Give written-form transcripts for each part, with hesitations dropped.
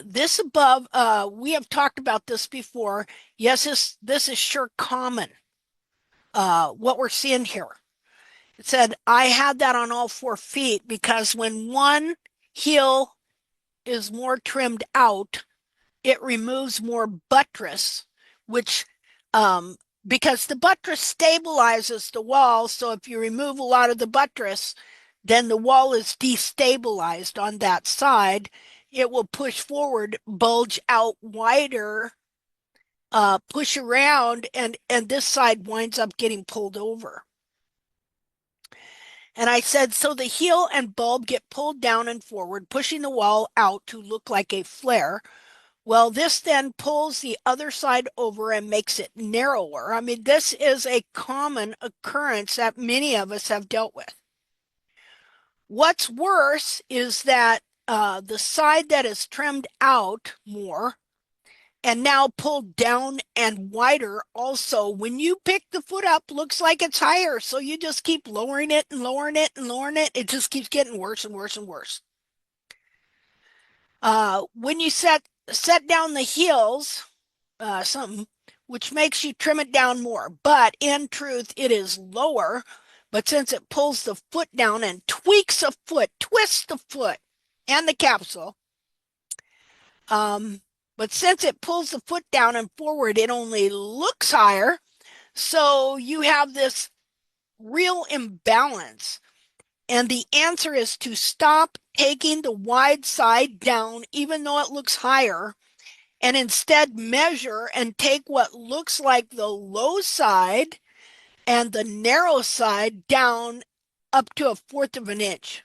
this above, we have talked about this before. Yes, this is sure common, what we're seeing here. It said, I had that on all 4 feet because when one heel is more trimmed out, it removes more buttress, which, um, because the buttress stabilizes the wall. So if you remove a lot of the buttress, then the wall is destabilized on that side. It will push forward, bulge out wider, push around, and this side winds up getting pulled over. And I said, so the heel and bulb get pulled down and forward, pushing the wall out to look like a flare. Well, this then pulls the other side over and makes it narrower. I mean, this is a common occurrence that many of us have dealt with. What's worse is that the side that is trimmed out more and now pulled down and wider also, when you pick the foot up, looks like it's higher. So you just keep lowering it and lowering it and lowering it. It just keeps getting worse and worse and worse. When you set down the heels, something which makes you trim it down more, but in truth, it is lower. But since it pulls the foot down and tweaks a foot, twists the foot and the capsule, but since it pulls the foot down and forward, it only looks higher. So you have this real imbalance. And the answer is to stop taking the wide side down, even though it looks higher, and instead measure and take what looks like the low side and the narrow side down up to 1/4 of an inch.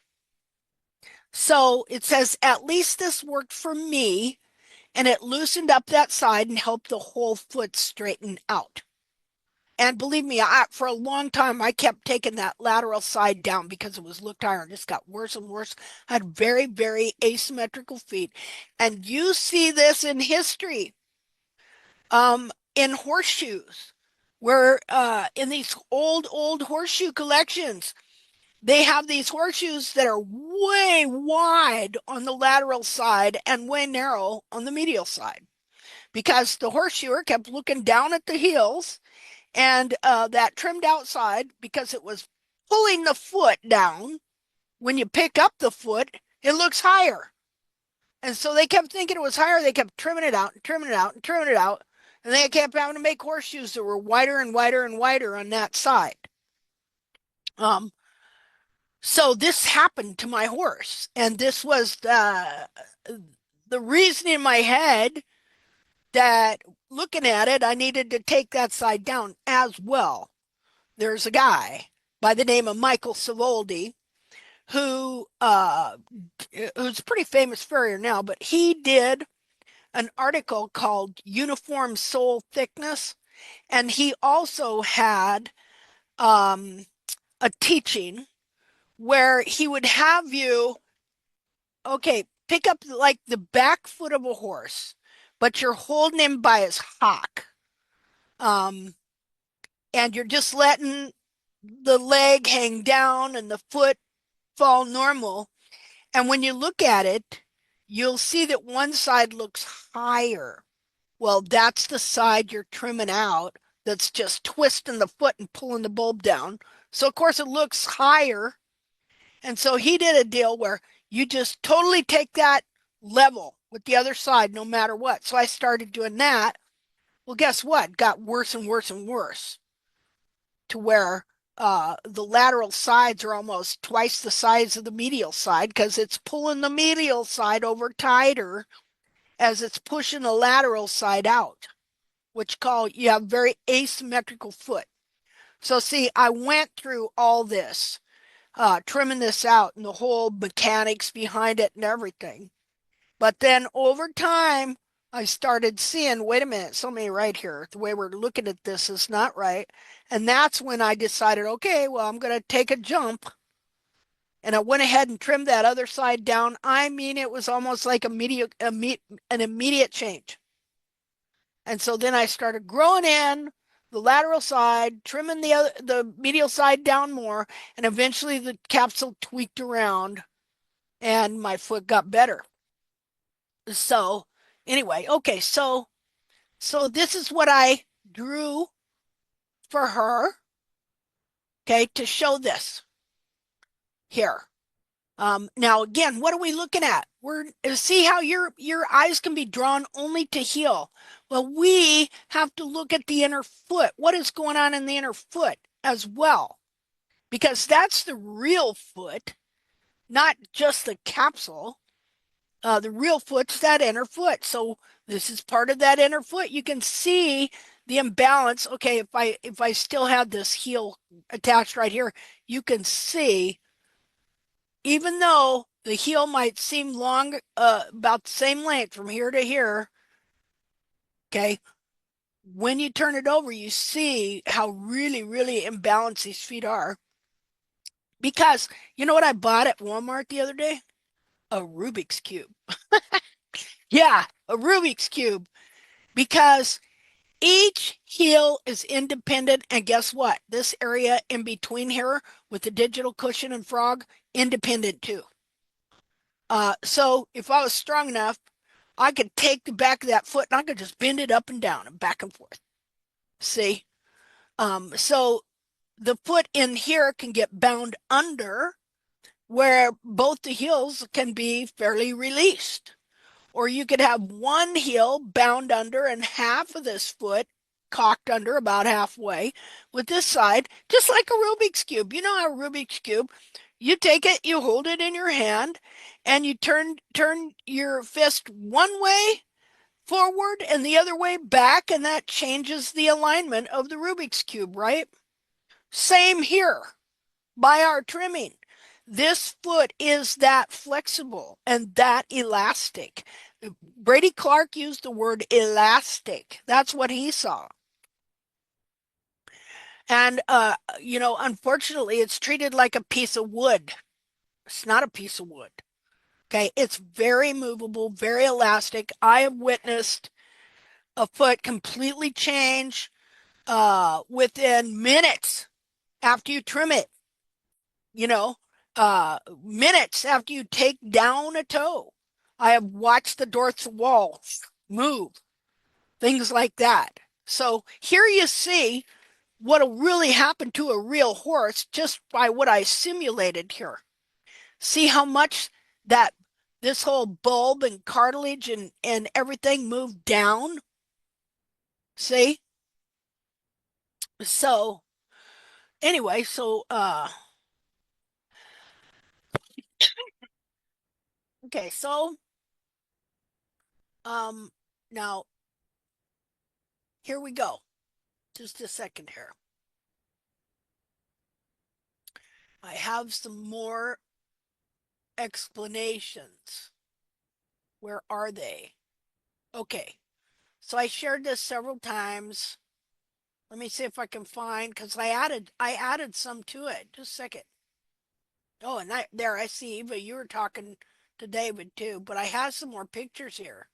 So it says, at least this worked for me, and it loosened up that side and helped the whole foot straighten out. And believe me, for a long time, I kept taking that lateral side down because it was looked higher and just got worse and worse. I had very, very asymmetrical feet. And you see this in history, in horseshoes, where in these old horseshoe collections, they have these horseshoes that are way wide on the lateral side and way narrow on the medial side because the horseshoer kept looking down at the heels and that trimmed outside because it was pulling the foot down. When you pick up the foot, it looks higher. And so they kept thinking it was higher. They kept trimming it out and trimming it out and trimming it out. And they kept having to make horseshoes that were wider and wider and wider on that side. So this happened to my horse. And this was the reason in my head that looking at it, I needed to take that side down as well. There's a guy by the name of Michael Savoldi who who's a pretty famous farrier now, but he did an article called Uniform Sole Thickness, and he also had a teaching where he would have you, okay, pick up like the back foot of a horse, but you're holding him by his hock. And you're just letting the leg hang down and the foot fall normal. And when you look at it, you'll see that one side looks higher. Well, that's the side you're trimming out that's just twisting the foot and pulling the bulb down. So, of course, it looks higher. And so he did a deal where you just totally take that level with the other side no matter what. So I started doing that. Well, guess what? Got worse and worse and worse to where the lateral sides are almost twice the size of the medial side because it's pulling the medial side over tighter as it's pushing the lateral side out, which you have very asymmetrical foot. So see, I went through all this, trimming this out and the whole mechanics behind it and everything. But then over time, I started seeing, wait a minute, something right here. The way we're looking at this is not right. And that's when I decided, okay, well, I'm going to take a jump. And I went ahead and trimmed that other side down. I mean, it was almost like an immediate change. And so then I started growing in the lateral side, trimming the medial side down more, and eventually the capsule tweaked around and my foot got better. So anyway, okay, so this is what I drew for her, okay, to show this here. Now again, what are we looking at? We're see how your eyes can be drawn only to heel. Well, we have to look at the inner foot. What is going on in the inner foot as well? Because that's the real foot, not just the capsule. The real foot's that inner foot. So this is part of that inner foot. You can see the imbalance. Okay, if I still had this heel attached right here, you can see even though the heel might seem long, about the same length from here to here, okay, when you turn it over, you see how really, really imbalanced these feet are. Because you know what I bought at Walmart the other day? A Rubik's Cube. Yeah, a Rubik's Cube. Because each heel is independent. And guess what? This area in between here with the digital cushion and frog, independent too. So if I was strong enough, I could take the back of that foot and I could just bend it up and down and back and forth. See? So the foot in here can get bound under where both the heels can be fairly released. Or you could have one heel bound under and half of this foot cocked under about halfway with this side, just like a Rubik's Cube. You know how a Rubik's Cube, you take it, you hold it in your hand, and you turn your fist one way forward and the other way back, and that changes the alignment of the Rubik's Cube, right? Same here by our trimming. This foot is that flexible and that elastic. Brady Clark used the word elastic. That's what he saw. And, unfortunately, it's treated like a piece of wood. It's not a piece of wood. Okay. It's very movable, very elastic. I have witnessed a foot completely change within minutes after you trim it, you know, minutes after you take down a toe. I have watched the dorsal wall move, things like that. So here you see what'll really happen to a real horse just by what I simulated here. See how much that this whole bulb and cartilage and everything moved down? See? So anyway, okay, so um now here we go. Just a second here. I have some more explanations. Where are they? Okay. So I shared this several times. Let me see if I can find because I added some to it. Just a second. Oh, and there I see Eva. You were talking to David too, but I have some more pictures here.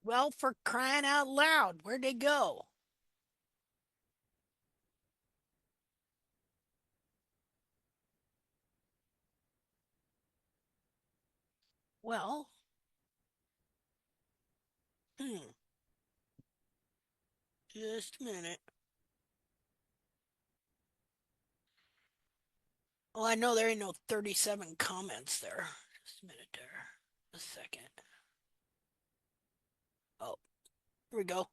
Well, for crying out loud, where'd they go? Well, hmm, just a minute. Well, I know there ain't no 37 comments there. Just a minute there. A second. Oh, here we go.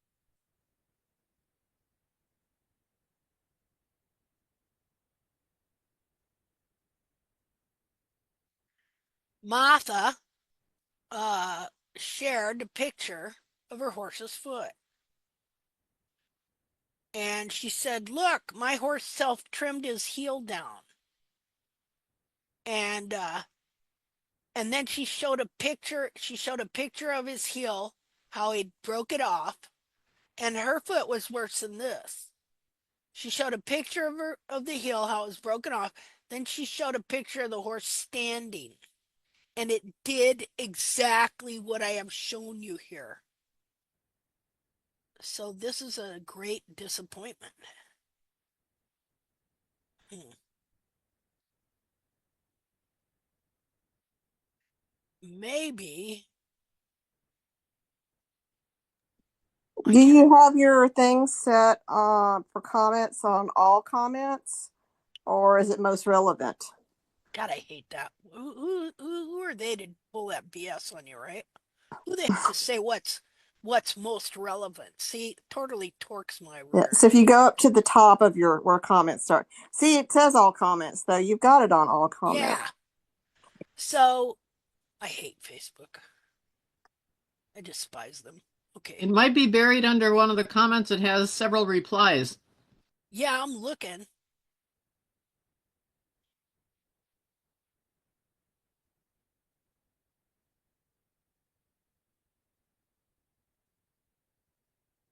Martha uh, shared a picture of her horse's foot. And she said, "Look, my horse self trimmed his heel down." And and then she showed a picture. She showed a picture of his heel, how he broke it off, and her foot was worse than this. She showed a picture of the heel, how it was broken off. Then she showed a picture of the horse standing, and it did exactly what I have shown you here. So this is a great disappointment. Hmm. Maybe I Do can. you have your thing set for comments on all comments, or is it most relevant? God, I hate that. Who are they to pull that BS on you, right? Who the heck to say what's most relevant? See, totally torques my Yeah. rear. So if you go up to the top of your where comments start, see it says all comments though. You've got it on all comments. Yeah. So I hate Facebook. I despise them. Okay. It might be buried under one of the comments that has several replies. Yeah, I'm looking.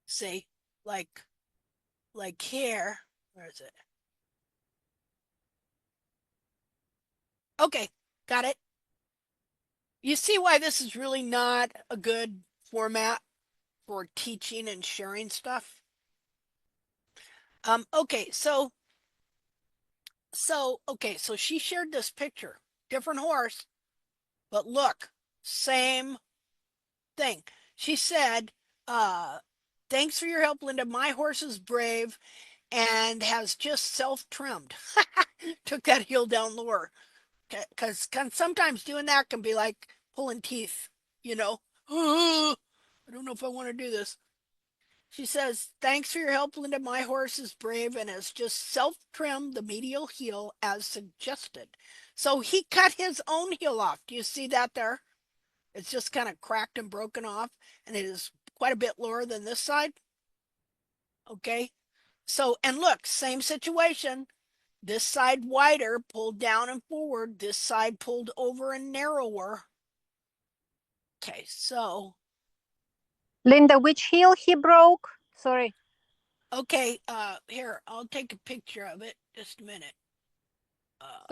See, like like here. Where is it? Okay, got it. You see why this is really not a good format for teaching and sharing stuff? Okay, so she shared this picture. Different horse, but look, same thing. She said, uh, thanks for your help, Linda. My horse is brave and has just self-trimmed. Took that heel down lower. Because sometimes doing that can be like pulling teeth, you know. Oh, I don't know if I want to do this. She says, thanks for your help, Linda. My horse is brave and has just self-trimmed the medial heel as suggested. So he cut his own heel off. Do you see that there? It's just kind of cracked and broken off, and it is quite a bit lower than this side. Okay. So, and look, same situation. This side wider, pulled down and forward. This side pulled over and narrower. Okay, so, Linda, which heel he broke? Sorry. okay, here, I'll take a picture of it. Just a minute.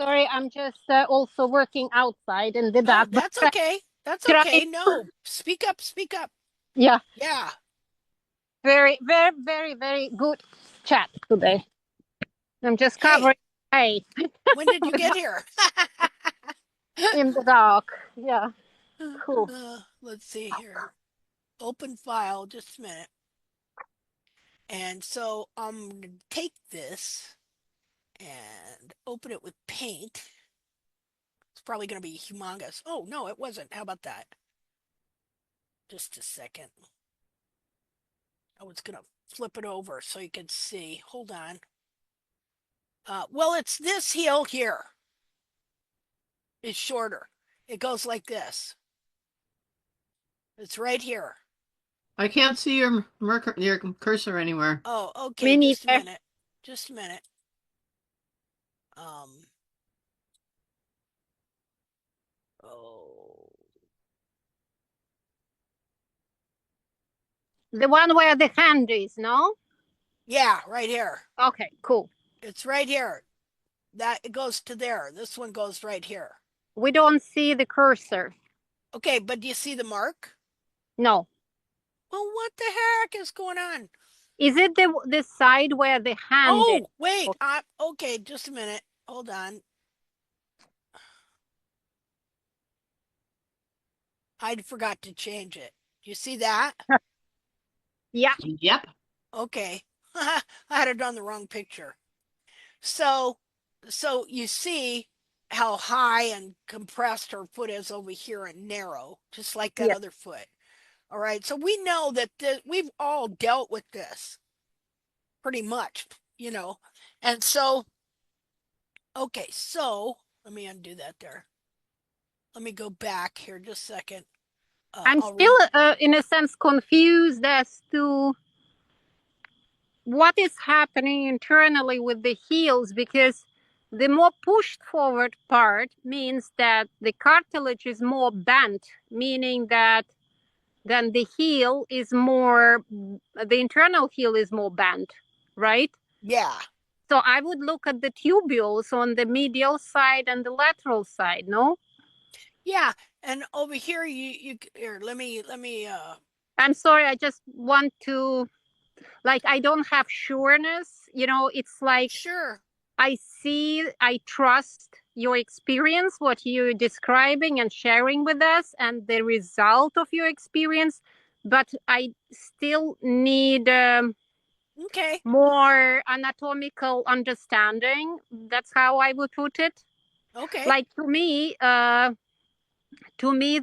Sorry, I'm just also working outside and did Oh, that. But that's okay. That's trying. okay. No, speak up, speak up. Yeah, Yeah. very, very, very, very good chat today. I'm just Hey, covering hay when did you get here? in the dark. Yeah, cool. Let's see here. Open file, just a minute. And so I'm going to take this and open it with paint. It's probably going to be humongous. Oh, no, it wasn't. How about that? Just a second. I was going to flip it over so you can see. Hold on. Well, it's this heel here. It's shorter. It goes like this. It's right here. I can't see your cursor anywhere. Oh, okay. Me Just a neither. minute. Just a minute. Um. Oh. The one where the hand is, no? Yeah, right here. Okay, cool. It's right here. That it goes to there. This one goes right here. We don't see the cursor. Okay, but do you see the mark? No. Well, what the heck is going on? Is it the side where the hand is? Oh, wait. Okay, just a minute. Hold on. I forgot to change it. Do you see that? Yeah. Yep. Okay. I had it on the wrong picture. So, so you see how high and compressed her foot is over here and narrow, just like that Yeah. other foot. All right. So we know that we've all dealt with this pretty much, you know. And so, okay, so let me undo that there. Let me go back here just a second. I'm I'll still, read. in a sense, confused as to what is happening internally with the heels, because the more pushed forward part means that the cartilage is more bent, meaning that then the heel is more, the internal heel is more bent, right? Yeah. So I would look at the tubules on the medial side and the lateral side, no? Yeah. And over here, you here, let me I'm sorry, I just want to, like, I don't have sureness, it's like sure. I trust your experience, what you're describing and sharing with us, and the result of your experience, but I still need Okay. more anatomical understanding. That's how I would put it. Okay. Like to me,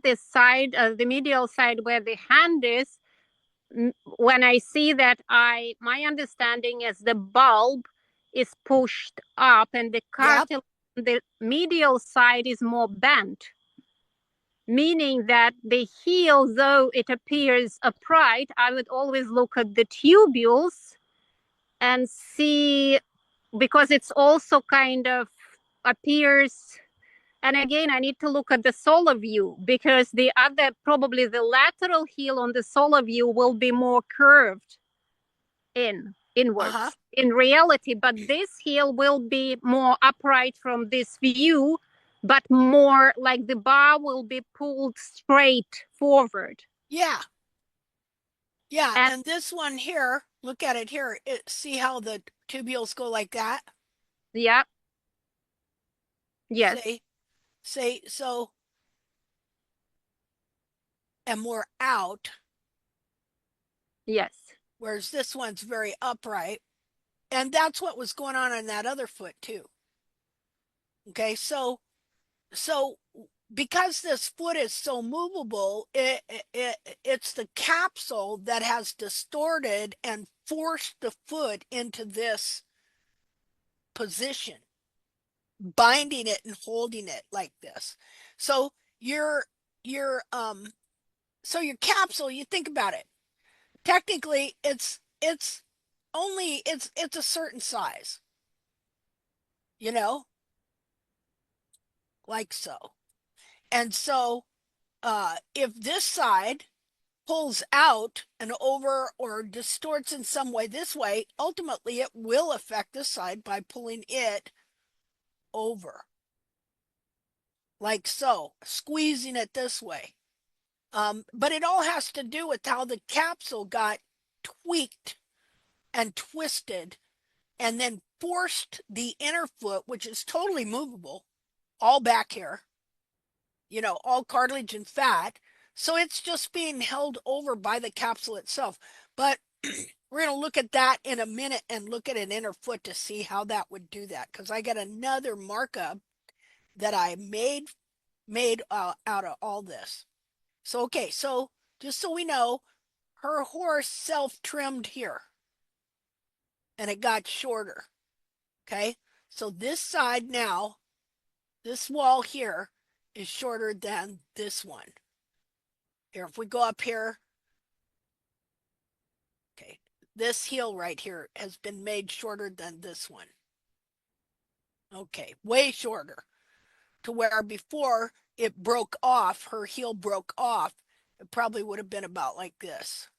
this side, the medial side where the hand is, when I see that, my understanding is the bulb is pushed up and the Yep. cartilage on the medial side is more bent, meaning that the heel, though it appears upright, I would always look at the tubules and see, because it's also kind of appears. And again, I need to look at the solar view, because probably the lateral heel on the solar view will be more curved Uh-huh. inwards in reality, but this heel will be more upright from this view, but more like the bar will be pulled straight forward. Yeah. Yeah. And And this one here, look at it here. See how the tubules go like that? yeah, yes, Say so, and more out, yes, whereas this one's very upright. And that's what was going on that other foot too. Okay. So because this foot is so movable, it's the capsule that has distorted and forced the foot into this position, binding it and holding it like this. So your your um so your capsule, you think about it. Technically, it's a certain size, you know, like so. And so if this side pulls out and over or distorts in some way this way, ultimately it will affect this side by pulling it over, like so, squeezing it this way. But it all has to do with how the capsule got tweaked and twisted and then forced the inner foot, which is totally movable, all back here, all cartilage and fat. So it's just being held over by the capsule itself. But we're going to look at that in a minute and look at an inner foot to see how that would do that. Because I got another markup that I made out of all this. So, okay, so just so we know, her horse self-trimmed here and it got shorter. Okay, so this side now, this wall here is shorter than this one. Here, if we go up here, okay, this heel right here has been made shorter than this one. Okay, way shorter, to where before it broke off, her heel broke off, it probably would have been about like this,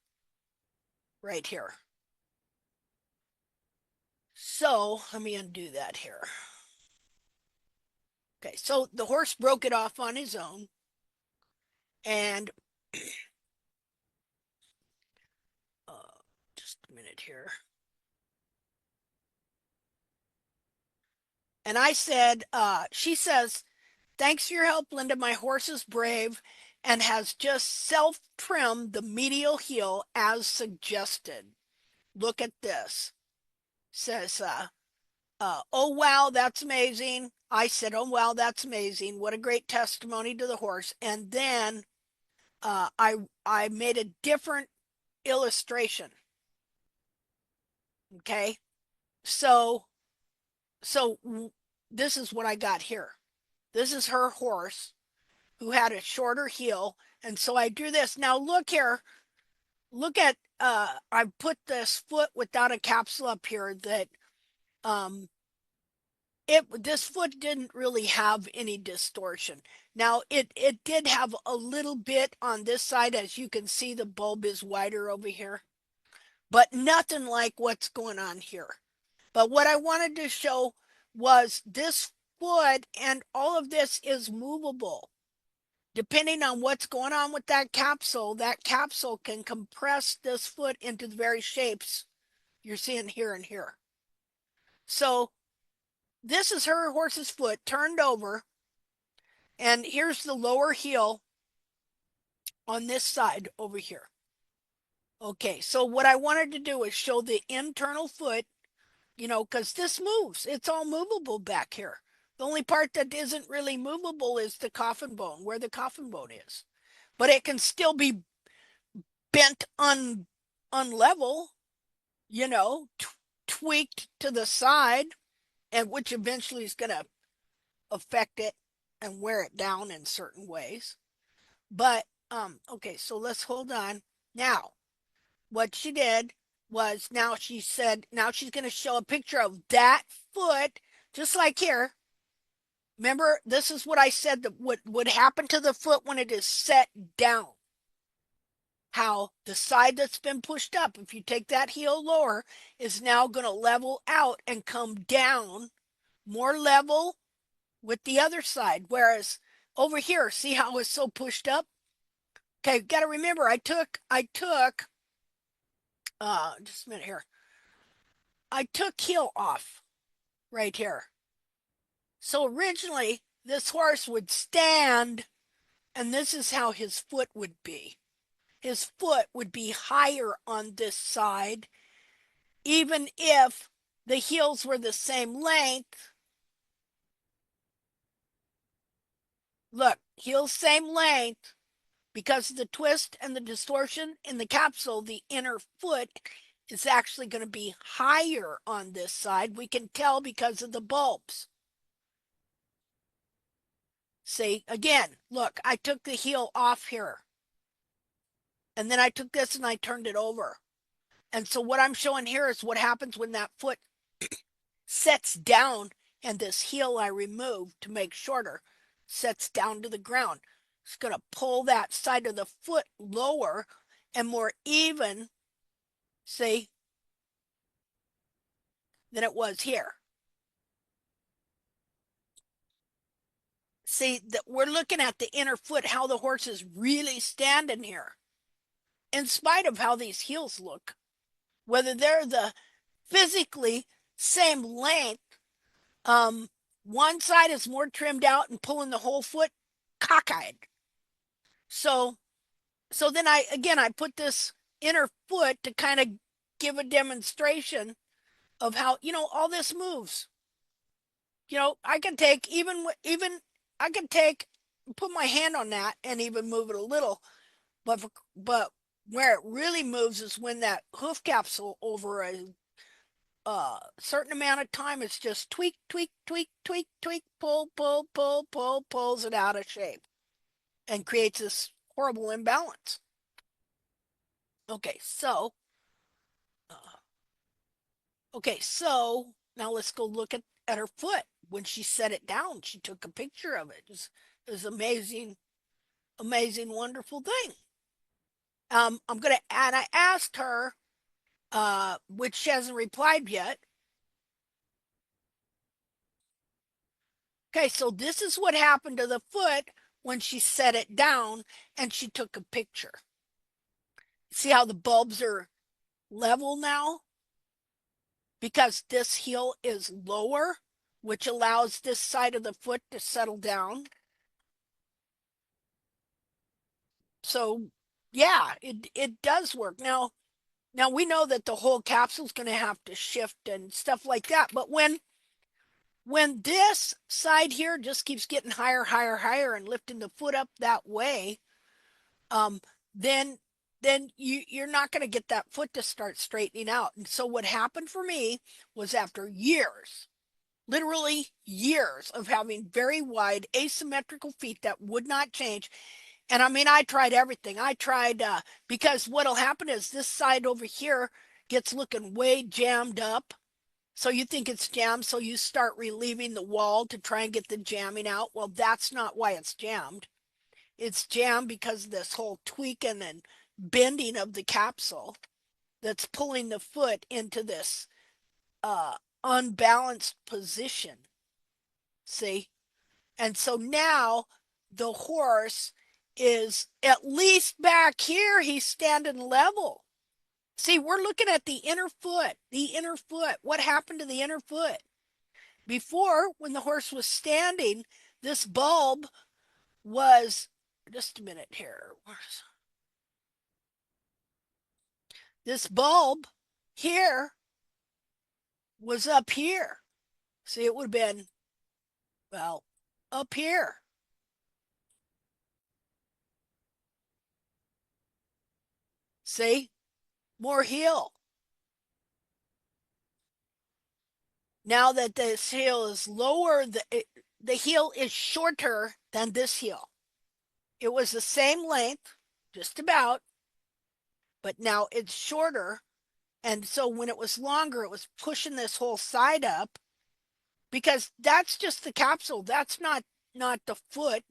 right here. So let me undo that here. Okay, so the horse broke it off on his own, and just a minute here. And I said, she says, thanks for your help, Linda. My horse is brave and has just self trimmed the medial heel as suggested. Look at this. Says, oh, wow, that's amazing. I said, oh, wow, that's amazing. What a great testimony to the horse. And then I made a different illustration. Okay. So, so this is what I got here. This is her horse who had a shorter heel. And so I drew this. Now look here. Look at I put this foot without a capsule up here that um this foot didn't really have any distortion. Now it did have a little bit on this side, as you can see the bulb is wider over here, but nothing like what's going on here. But what I wanted to show was this foot, and all of this is movable. Depending on what's going on with that capsule can compress this foot into the very shapes you're seeing here and here. So this is her horse's foot turned over, and here's the lower heel on this side over here. Okay, so what I wanted to do is show the internal foot, because this moves. It's all movable back here. The only part that isn't really movable is the coffin bone, where the coffin bone is. But it can still be bent unlevel, tweaked to the side, and which eventually is going to affect it and wear it down in certain ways. But okay, so let's hold on. Now, what she did was now she said now she's going to show a picture of that foot just like here. Remember, this is what I said that what would happen to the foot when it is set down. How the side that's been pushed up, if you take that heel lower, is now going to level out and come down more level with the other side. Whereas over here, see how it's so pushed up? Okay, got to remember, I took, just a minute here. I took heel off right here. So originally, this horse would stand, and this is how his foot would be. His foot would be higher on this side, even if the heels were the same length. Look, heels same length. Because of the twist and the distortion in the capsule, the inner foot is actually going to be higher on this side. We can tell because of the bulbs. See, again, look, I took the heel off here. And then I took this and I turned it over. And so what I'm showing here is what happens when that foot sets down and this heel I removed to make shorter sets down to the ground. It's going to pull that side of the foot lower and more even, see, than it was here. See, that we're looking at the inner foot, how the horse is really standing here, in spite of how these heels look. Whether they're the physically same length, one side is more trimmed out and pulling the whole foot cockeyed. So then I put this inner foot to kind of give a demonstration of how, all this moves. I can take I can take put my hand on that and even move it a little, but where it really moves is when that hoof capsule over a certain amount of time it's just tweak, tweak, tweak, tweak, tweak, pull, pull, pull, pull, pulls it out of shape and creates this horrible imbalance. Okay, so uh, now let's go look at her foot. When she set it down, she took a picture of it. It was amazing, amazing, wonderful thing. And I asked her, which she hasn't replied yet. Okay, so this is what happened to the foot when she set it down and she took a picture. See how the bulbs are level now? Because this heel is lower, which allows this side of the foot to settle down. So yeah, it does work. Now we know that the whole capsule is going to have to shift and stuff like that. But when this side here just keeps getting higher, higher, higher and lifting the foot up that way, um, then you're not going to get that foot to start straightening out. And so what happened for me was after years, literally years of having very wide asymmetrical feet that would not change. And I mean, I tried everything. I tried, because what'll happen is this side over here gets looking way jammed up. So you think it's jammed, so you start relieving the wall to try and get the jamming out. Well, that's not why it's jammed. It's jammed because of this whole tweaking and bending of the capsule that's pulling the foot into this unbalanced position. See? And so now the horse is at least back here, he's standing level. See, we're looking at the inner foot. What happened to the inner foot? Before, when the horse was standing, this bulb was, just a minute here. This bulb here was up here. See, it would have been, well, up here. See, more heel. Now that this heel is lower, the heel is shorter than this heel. It was the same length, just about, but now it's shorter. And so when it was longer, it was pushing this whole side up, because that's just the capsule. That's not the foot,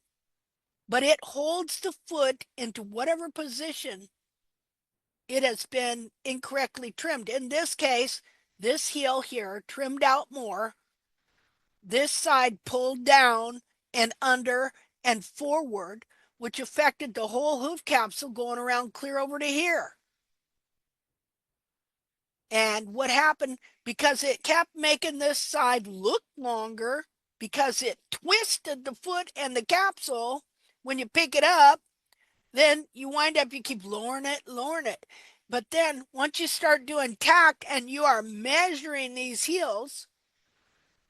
but it holds the foot into whatever position it has been incorrectly trimmed. In this case, this heel here trimmed out more, this side pulled down and under and forward, which affected the whole hoof capsule going around clear over to here. And what happened, because it kept making this side look longer, because it twisted the foot and the capsule, when you pick it up, then you wind up, you keep lowering it. But then once you start doing tack and you are measuring these heels,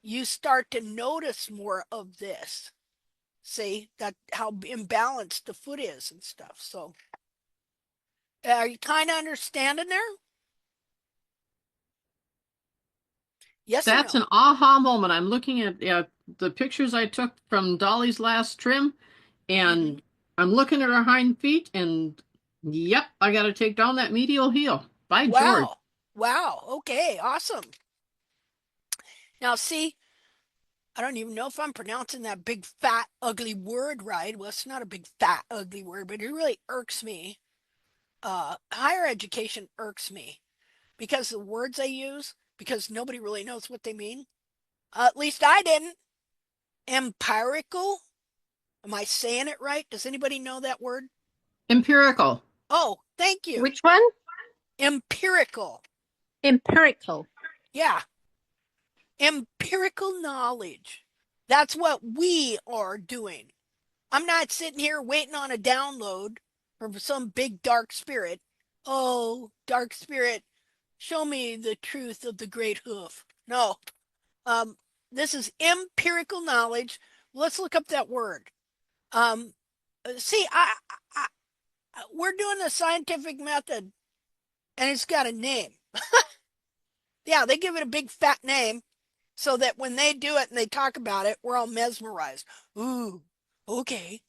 you start to notice more of this. See that how imbalanced the foot is and stuff. So are you kind of understanding there? Yes or That's no? an aha moment. I'm looking at the pictures I took from Dolly's last trim, Mm-hmm. and I'm looking at her hind feet, and yep, I got to take down that medial heel. By George. Wow. Wow. Okay. Awesome. Now, see, I don't even know if I'm pronouncing that big, fat, ugly word right. Well, it's not a big, fat, ugly word, but it really irks me. Higher education irks me because the words they use, because nobody really knows what they mean. At least I didn't. Empirical? Am I saying it right? Does anybody know that word? Empirical. Oh, thank you. Which one? Empirical. Empirical. Yeah. Empirical knowledge. That's what we are doing. I'm not sitting here waiting on a download from some big dark spirit. Oh, dark spirit, show me the truth of the great hoof. No. Um, this is empirical knowledge. Let's look up that word. Um, see, I we're doing the scientific method, and it's got a name. Yeah, they give it a big fat name so that when they do it and they talk about it, we're all mesmerized. Ooh, okay.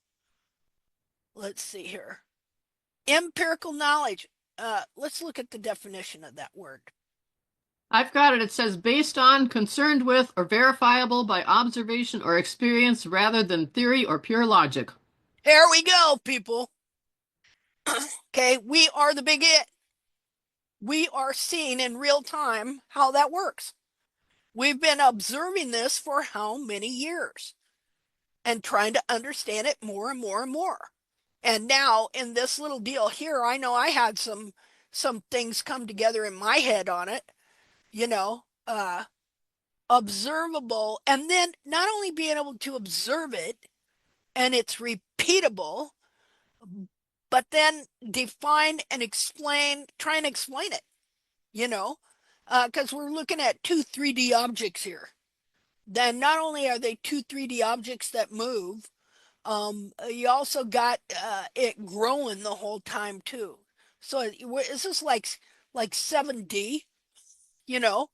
Let's see here. Empirical knowledge. Let's look at the definition of that word. I've got it. It says based on, concerned with, or verifiable by observation or experience rather than theory or pure logic. Here we go, people. Okay, we are the big it. We are seeing in real time how that works. We've been observing this for how many years and trying to understand it more and more and more. And now in this little deal here, I know I had some things come together in my head on it, you know, observable, and then not only being able to observe it and it's repeatable, but then define and explain, try and explain it, you know, because we're looking at two 3D objects here. Then not only are they two 3D objects that move, you also got it growing the whole time too. So is this like 7D, you know?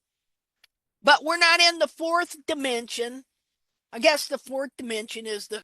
But we're not in the fourth dimension. I guess the fourth dimension is the